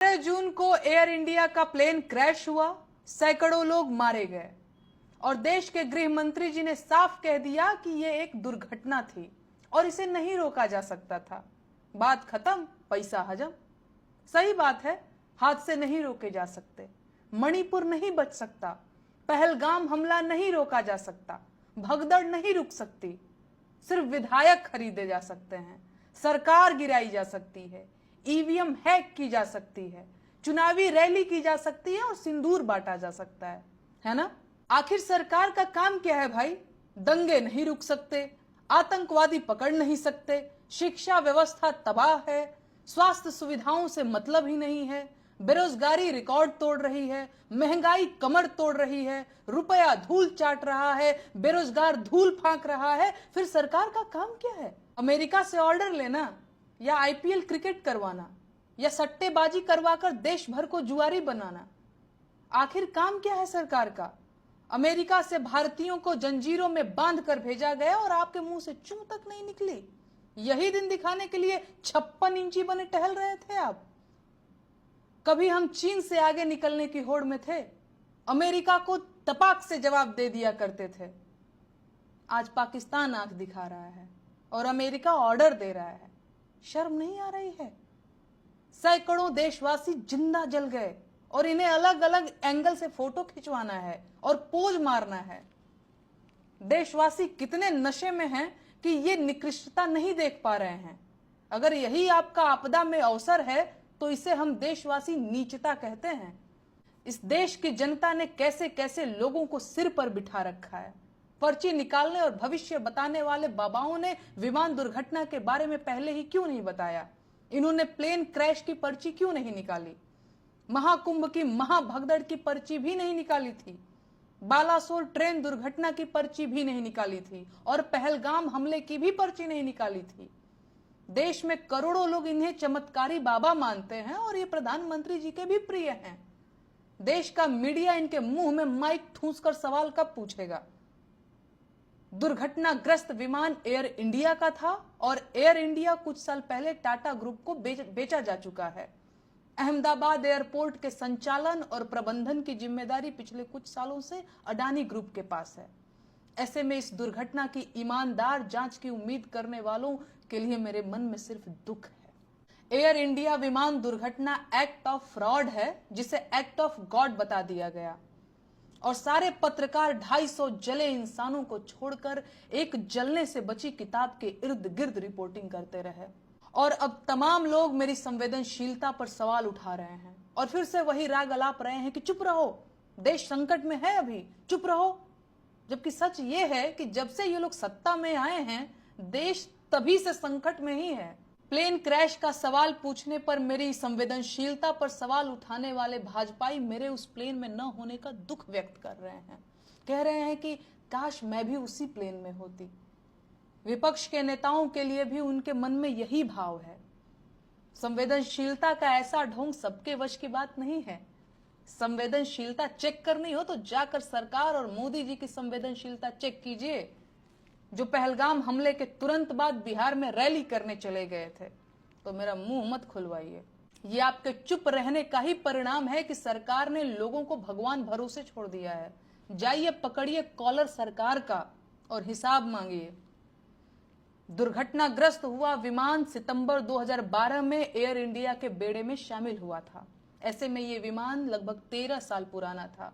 जून को air India का plane crash हुआ, सैकड़ों लोग मारे गए और देश के गृह मंत्री जी ने साफ कह दिया कि यह एक दुर्घटना थी और इसे नहीं रोका जा सकता था। बात खत्म, पैसा हजम। सही बात है, हादसे नहीं रोके जा सकते, मणिपुर नहीं बच सकता, पहलगाम हमला नहीं रोका जा सकता, भगदड़ नहीं रुक सकती, सिर्फ विधायक खरीदे जा सकते हैं, सरकार गिराई जा सकती है, ईवीएम हैक की जा सकती है, चुनावी रैली की जा सकती है और सिंदूर बांटा जा सकता है ना? आखिर सरकार का काम क्या है भाई? दंगे नहीं रुक सकते, आतंकवादी पकड़ नहीं सकते, शिक्षा व्यवस्था तबाह है, स्वास्थ्य सुविधाओं से मतलब ही नहीं है, बेरोजगारी रिकॉर्ड तोड़ रही है, महंगाई कमर तोड़ रही है, रुपया धूल चाट रहा है, बेरोजगार धूल फांक रहा है। फिर सरकार का काम क्या है? अमेरिका से ऑर्डर लेना, या आईपीएल क्रिकेट करवाना, या सट्टेबाजी करवाकर देश भर को जुआरी बनाना? आखिर काम क्या है सरकार का? अमेरिका से भारतीयों को जंजीरों में बांध कर भेजा गया और आपके मुंह से चूं तक नहीं निकली। यही दिन दिखाने के लिए 56 इंची बने टहल रहे थे आप। कभी हम चीन से आगे निकलने की होड़ में थे, अमेरिका को तपाक से जवाब दे दिया करते थे। आज पाकिस्तान आंख दिखा रहा है और अमेरिका ऑर्डर दे रहा है। शर्म नहीं आ रही है? सैकड़ों देशवासी जिंदा जल गए और इन्हें अलग अलग एंगल से फोटो खिंचवाना है और पोज मारना है। देशवासी कितने नशे में हैं कि ये निकृष्टता नहीं देख पा रहे हैं। अगर यही आपका आपदा में अवसर है तो इसे हम देशवासी नीचता कहते हैं। इस देश की जनता ने कैसे कैसे लोगों को सिर पर बिठा रखा है। पर्ची निकालने और भविष्य बताने वाले बाबाओं ने विमान दुर्घटना के बारे में पहले ही क्यों नहीं बताया? इन्होंने प्लेन क्रैश की पर्ची क्यों नहीं निकाली? महाकुंभ की महाभगदड़ की पर्ची भी नहीं निकाली थी, बालासोर ट्रेन दुर्घटना की पर्ची भी नहीं निकाली थी और पहलगाम हमले की भी पर्ची नहीं निकाली थी। देश में करोड़ों लोग इन्हें चमत्कारी बाबा मानते हैं और ये प्रधानमंत्री जी के भी प्रिय हैं। देश का मीडिया इनके मुंह में माइक ठूंस कर सवाल कब पूछेगा? दुर्घटनाग्रस्त विमान एयर इंडिया का था और एयर इंडिया कुछ साल पहले टाटा ग्रुप को बेचा जा चुका है। अहमदाबाद एयरपोर्ट के संचालन और प्रबंधन की जिम्मेदारी पिछले कुछ सालों से अडानी ग्रुप के पास है। ऐसे में इस दुर्घटना की ईमानदार जांच की उम्मीद करने वालों के लिए मेरे मन में सिर्फ दुख है। एयर इंडिया विमान दुर्घटना एक्ट ऑफ फ्रॉड है, जिसे एक्ट ऑफ गॉड बता दिया गया और सारे पत्रकार 250 जले इंसानों को छोड़कर एक जलने से बची किताब के इर्द गिर्द रिपोर्टिंग करते रहे। और अब तमाम लोग मेरी संवेदनशीलता पर सवाल उठा रहे हैं और फिर से वही राग अलाप रहे हैं कि चुप रहो, देश संकट में है, अभी चुप रहो। जबकि सच ये है कि जब से ये लोग सत्ता में आए हैं, देश तभी से संकट में ही है। प्लेन क्रैश का सवाल पूछने पर मेरी संवेदनशीलता पर सवाल उठाने वाले भाजपाई मेरे उस प्लेन में न होने का दुख व्यक्त कर रहे हैं। कह रहे हैं कि काश मैं भी उसी प्लेन में होती। विपक्ष के नेताओं के लिए भी उनके मन में यही भाव है। संवेदनशीलता का ऐसा ढोंग सबके वश की बात नहीं है। संवेदनशीलता चेक करनी हो तो जाकर सरकार और मोदी जी की संवेदनशीलता चेक कीजिए, जो पहलगाम हमले के तुरंत बाद बिहार में रैली करने चले गए थे। तो मेरा मुंह मत खुलवाइए। ये आपके चुप रहने का ही परिणाम है कि सरकार ने लोगों को भगवान भरोसे छोड़ दिया है। जाइए पकड़िए कॉलर सरकार का और हिसाब मांगिए। दुर्घटनाग्रस्त हुआ विमान सितंबर 2012 में एयर इंडिया के बेड़े में शामिल हुआ था। ऐसे में ये विमान लगभग 13 साल पुराना था।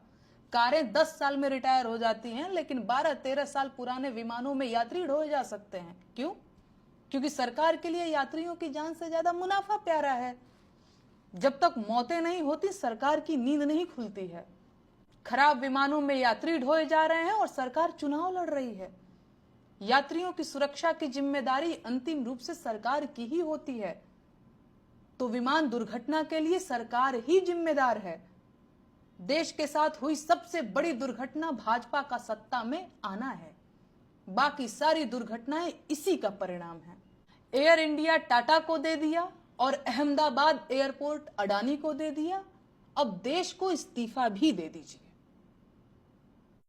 कारें 10 साल में रिटायर हो जाती हैं, लेकिन 12-13 साल पुराने विमानों में यात्री ढोए जा सकते हैं। क्यों? क्योंकि सरकार के लिए यात्रियों की जान से ज्यादा मुनाफा प्यारा है। जब तक मौतें नहीं होती, सरकार की नींद नहीं खुलती है। खराब विमानों में यात्री ढोए जा रहे हैं और सरकार चुनाव लड़ रही है। यात्रियों की सुरक्षा की जिम्मेदारी अंतिम रूप से सरकार की ही होती है, तो विमान दुर्घटना के लिए सरकार ही जिम्मेदार है। देश के साथ हुई सबसे बड़ी दुर्घटना भाजपा का सत्ता में आना है। बाकी सारी दुर्घटनाएं इसी का परिणाम है। एयर इंडिया टाटा को दे दिया और अहमदाबाद एयरपोर्ट अडानी को दे दिया। अब देश को इस्तीफा भी दे दीजिए।